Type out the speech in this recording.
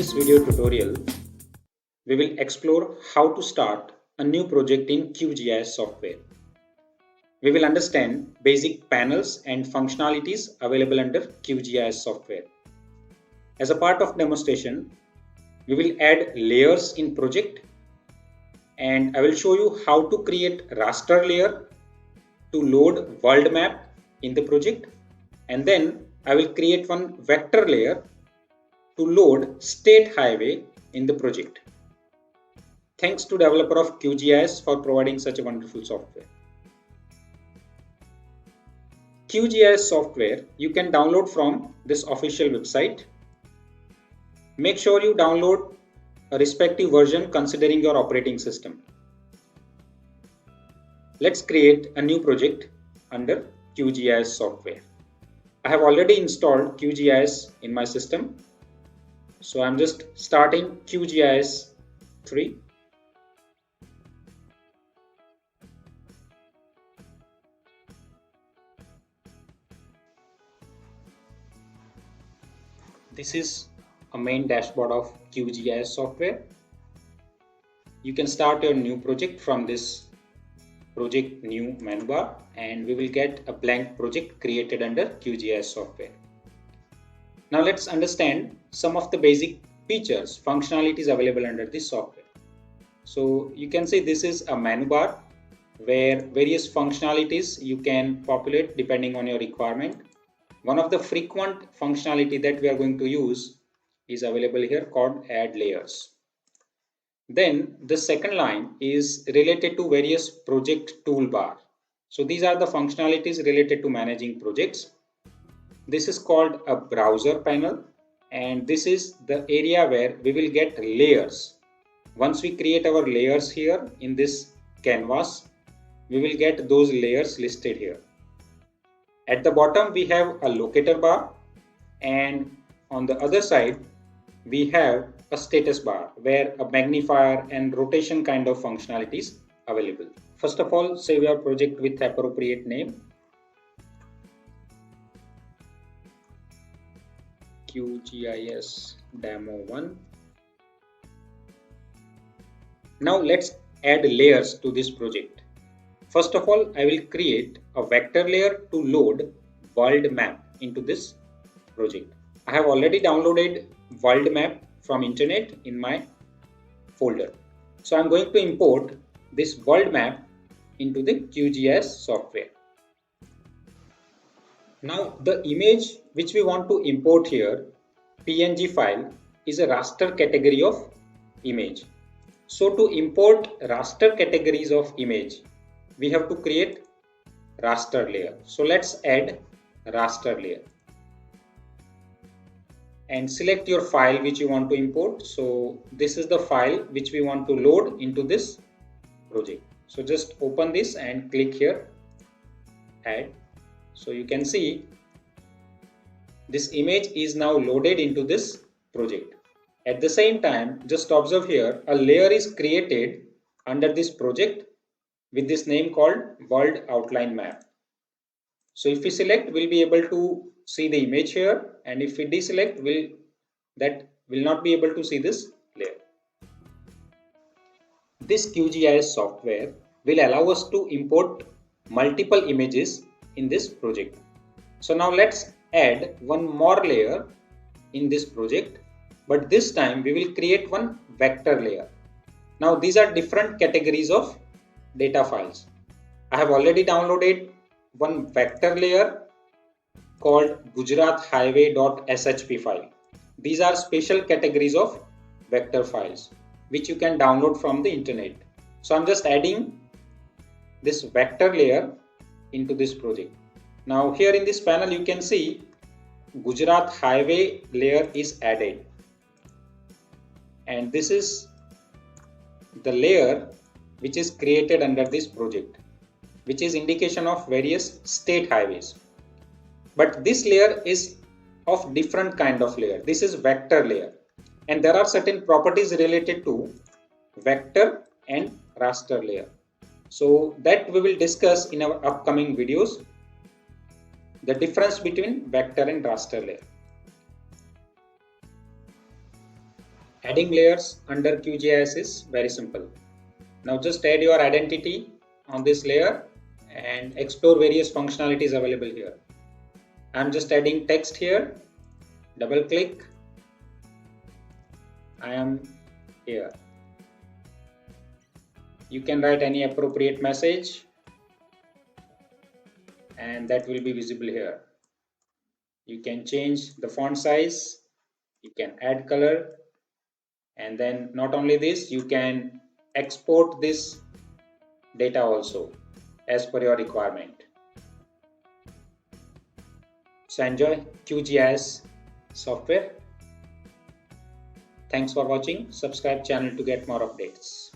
this video tutorial, we will explore how to start a new project in QGIS software. We will understand basic panels and functionalities available under QGIS software. As a part of demonstration, we will add layers in project, and I will show you how to create raster layer to load world map in the project, and then I will create one vector layer to load state highway in the project. Thanks to developer of QGIS for providing such a wonderful software. QGIS software you can download from this official website. Make sure you download a respective version considering your operating system. Let's create a new project under QGIS software. I have already installed QGIS in my system. So I'm just starting QGIS 3. This is a main dashboard of QGIS software. You can start your new project from this project new menu bar, and we will get a blank project created under QGIS software. Now let's understand some of the basic features, functionalities available under this software. So you can see this is a menu bar where various functionalities you can populate depending on your requirement. One of the frequent functionality that we are going to use is available here called add layers. Then the second line is related to various project toolbar. So these are the functionalities related to managing projects. This is called a browser panel, and this is the area where we will get layers. Once we create our layers here in this canvas, we will get those layers listed here. At the bottom we have a locator bar, and on the other side we have a status bar where a magnifier and rotation kind of functionalities available. First of all, save your project with appropriate name. QGIS demo 1. Now let's add layers to this project. First of all, I will create a vector layer to load world map into this project. I have already downloaded world map from internet in my folder. So I'm going to import this world map into the QGIS software. Now the image which we want to import here, PNG file, is a raster category of image. So to import raster categories of image, we have to create raster layer. So let's add raster layer and select your file which you want to import. So this is the file which we want to load into this project. So just open this and click here, add. So you can see this image is now loaded into this project. At the same time, just observe here, a layer is created under this project with this name called world outline map. So if we select, we'll be able to see the image here, and if we deselect, that will not be able to see this layer. This QGIS software will allow us to import multiple images in this project. So now let's add one more layer in this project, but this time we will create one vector layer. Now these are different categories of data files. I have already downloaded one vector layer called Gujarat Highway.shp file. These are special categories of vector files which you can download from the internet. So I'm just adding this vector layer into this project. Now here in this panel you can see Gujarat Highway layer is added, and this is the layer which is created under this project, which is indication of various state highways. But this layer is of different kind of layer. This is vector layer, and there are certain properties related to vector and raster layer. So that we will discuss in our upcoming videos, the difference between vector and raster layer. Adding layers under QGIS is very simple. Now just add your identity on this layer and explore various functionalities available here. I'm just adding text here. Double click. I am here. You can write any appropriate message and that will be visible here. You can change the font size, you can add color, and then not only this, you can export this data also as per your requirement. So enjoy QGIS software. Thanks for watching. Subscribe channel to get more updates.